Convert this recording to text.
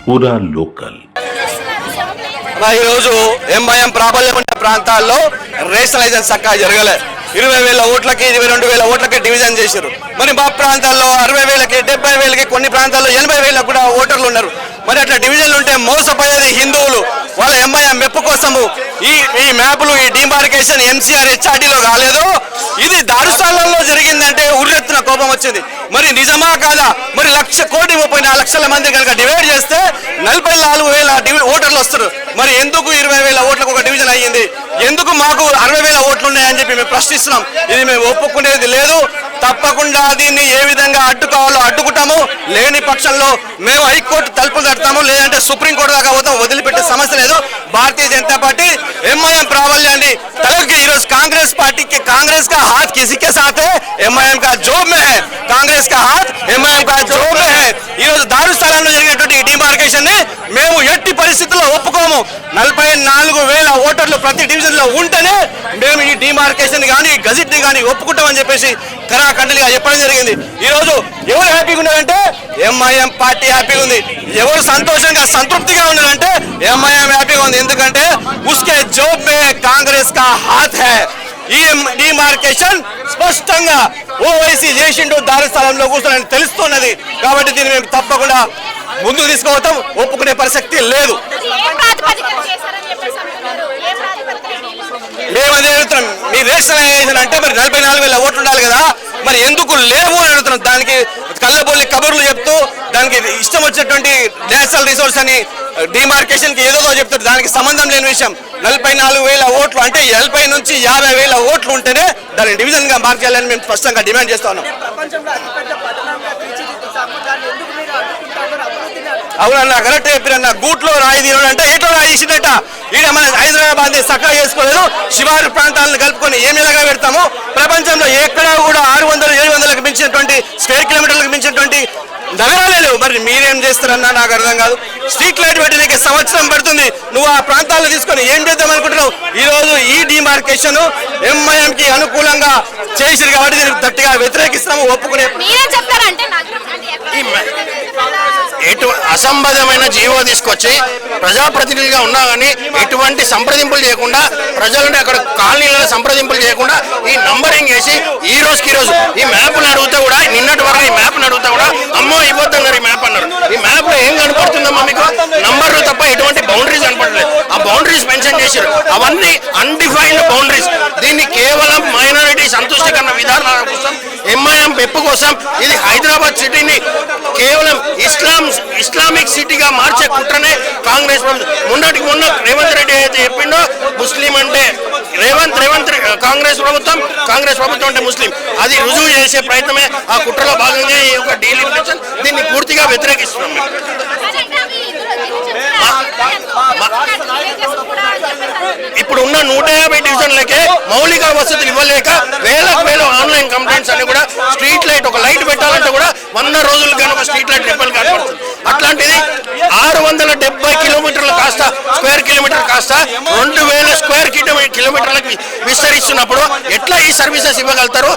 పూరా లోకల్. ఈరోజు ఎంఐఎం ప్రాబల్యం ఉన్న ప్రాంతాల్లో రేషనలైజేషన్ చక్కగా జరగలే. 20,000 ఓట్లకి 22,000 ఓట్లకి డివిజన్ చేశారు. మరి మా ప్రాంతాల్లో 60,000కి 70,000కి కొన్ని ప్రాంతాల్లో 80,000 కూడా ఓటర్లు ఉన్నారు. మరి అట్లా డివిజన్లు ఉంటే మోసపోయేది హిందువులు. వాళ్ళ ఎంఐఎం మెప్పు కోసము ఈ మ్యాప్లు ఈ డిమార్కేషన్ ఎన్సీఆర్ హెచ్ఆర్డీలో కాలేదు, ఇది దారుస్థానంలో జరిగిందంటే ఉర్రెత్తున కోపం వచ్చింది. మరి నిజమా కాదా? మరి 1,34,00,000 మంది కనుక డివైడ్ చేస్తే 44,000 ఓటర్లు వస్తారు. మరి ఎందుకు 20,000 ఓట్లకు ఒక డివిజన్ అయ్యింది? ఎందుకు మాకు 60,000 ఓట్లు ఉన్నాయని చెప్పి మేము ప్రశ్నిస్తున్నాం. ఇది మేము ఒప్పుకునేది లేదు. తప్పకుండా దీన్ని ఏ విధంగా అడ్డుకోవాలో అడ్డుకుంటాము. లేని పక్షంలో మేము హైకోర్టు తలుపులు తడతాము, లేదంటే సుప్రీంకోర్టు దాకా పోతాం. వదిలిపెట్టే సమస్య లేదు. భారతీయ జనతా పార్టీ ఎంఐఎం ప్రాబల్యాన్ని తలకి ఈరోజు కాంగ్రెస్ పార్టీకి कांग्रेस का हाथ किसी के साथ है, एमआईएम का जोब में है. कांग्रेस का हाथ एमआईएम का जोब में है. ఈ రోజు దారుస్థానంలో జరిగినటువంటి డిమార్కేషన్ ని మేము ఎట్టి పరిస్థితుల్లో ఒప్పుకోము. 44,000 ఓటర్లు ప్రతి డివిజన్ లో ఉంటేనే మేము ఈ డిమార్కేషన్ కానీ గజెట్ ని కానీ ఒప్పుకుంటామని చెప్పేసి కరాఖండిగా చెప్పడం జరిగింది. ఈ రోజు ఎవరు హ్యాపీగా ఉన్నారంటే ఎంఐఎం పార్టీ హ్యాపీగా ఉంది. ఎవరు సంతోషంగా సంతృప్తిగా ఉన్నారంటే ఎంఐఎం హ్యాపీగా ఉంది. ఎందుకంటే ఉస్కే జోబ్ మే కాంగ్రెస్ కా హాత్ హై. ఈ డిమార్కేషన్ స్పష్టంగా ఓవైసీ చేసిండు, దారుస్థానంలో కూర్చొని తెలుస్తున్నది. కాబట్టి దీన్ని మేము తప్పకుండా ముందుకు తీసుకుపోతాం. ఒప్పుకునే పరిస్థితి లేదు. మేము అదే అడుగుతున్నాం, మీ రేషనలైజేషన్ అంటే మరి 44,000 ఓట్లు ఉండాలి కదా, మరి ఎందుకు లేవు అని అడుగుతున్నాం. దానికి కళ్ళబొల్లి కబుర్లు చెప్తూ దానికి ఇష్టం వచ్చినటువంటి నేషనల్ రిసోర్స్ అని డిమార్కేషన్ కి ఏదో చెప్తారు. దానికి సంబంధం లేని విషయం. 44,000 ఓట్లు అంటే 40 నుంచి 50,000 ఓట్లు ఉంటేనే దాన్ని డివిజన్ గా మార్చాలని మేము స్పష్టంగా డిమాండ్ చేస్తా ఉన్నాం. అవునన్నా, కరెక్ట్ చెప్పిరన్న. గూట్లో రాయి తీయడం అంటే ఎట్లో రాయి తీసినట్ట. ఈడ మన హైదరాబాద్ ని చక్కగా చేసుకోలేదు. శివారు ప్రాంతాలను కలుపుకొని ఏమి ఎలాగా పెడతాము? ప్రపంచంలో ఎక్కడా కూడా 600-700లకు మించినటువంటి స్క్వేర్ కిలోమీటర్లకు మించినటువంటి నగరాలే లేవు. మరి మీరేం చేస్తారన్నా నాకు అర్థం కాదు. స్ట్రీట్ లైట్ పెట్టడానికి సంవత్సరం పడుతుంది. నువ్వు ఆ ప్రాంతాలను తీసుకొని ఏం చేద్దాం అనుకుంటున్నావు? ఈ రోజు ఈ డిమార్కేషన్ ఎంఐఎం కి అనుకూలంగా చేసిరు కాబట్టి దీనికి గట్టిగా వ్యతిరేకిస్తాము. ఒప్పుకునే అసంబద్ధమైన జీవో తీసుకొచ్చి ప్రజాప్రతినిధిగా ఉన్నా కానీ ఎటువంటి సంప్రదింపులు చేయకుండా, ప్రజలని అక్కడ కాలనీలలో సంప్రదింపులు చేయకుండా ఈ నంబరింగ్ చేసి ఈ రోజుకి రోజు ఈ మ్యాప్ను అడుగుతా కూడా, నిన్నటి వరకు ఈ మ్యాప్ను అడుగుతా కూడా అమ్మో ఇవ్వద్దన్నారు ఈ మ్యాప్ అన్నారు. ఈ మ్యాప్ లో ఏం కనపడుతుందమ్మా మీకు? నంబర్లు తప్ప ఎటువంటి బౌండరీస్ కనపడలేదు. ఆ బౌండరీస్ మెన్షన్ చేశారు, అవన్నీ అన్డిఫైన్డ్ బౌండరీస్. దీన్ని కేవలం మైనారిటీ సంతుష్టికరణ విధానాల కోసం, ఎంఐఎం పెప్పు కోసం, ఇది హైదరాబాద్ సిటీని కేవలం ఇస్లామిక్ సిటీగా మార్చే కుట్రనే కాంగ్రెస్ ప్రభుత్వం. మొన్న రేవంత్ రెడ్డి అయితే చెప్పిండో ముస్లిం అంటే రేవంత్ కాంగ్రెస్ ప్రభుత్వం అంటే ముస్లిం, అది రుజువు చేసే ప్రయత్నమే ఆ కుట్రలో భాగంగా ఈ యొక్క డీలిమిటేషన్. దీన్ని పూర్తిగా వ్యతిరేకిస్తున్నాం. ఇప్పుడు ఉన్న 150 డివిజన్లకే మౌలిక వసతులు ఇవ్వలేక వేల ఆన్లైన్ కంప్లైంట్స్ అన్ని కూడా స్ట్రీట్ లైట్, ఒక లైట్ పెట్టాలంటే కూడా 100 రోజులు కానీ ఒక స్ట్రీట్ లైట్ రిపేర్ కనపడుతుంది. అట్లాంటిది 670 కిలోమీటర్లు కాస్త స్క్వేర్ కిలోమీటర్ కాస్త 2,000 స్క్వేర్ కిలోమీటర్లకు విస్తరిస్తున్నప్పుడు ఎట్లా ఈ సర్వీసెస్ ఇవ్వగలుగుతారు?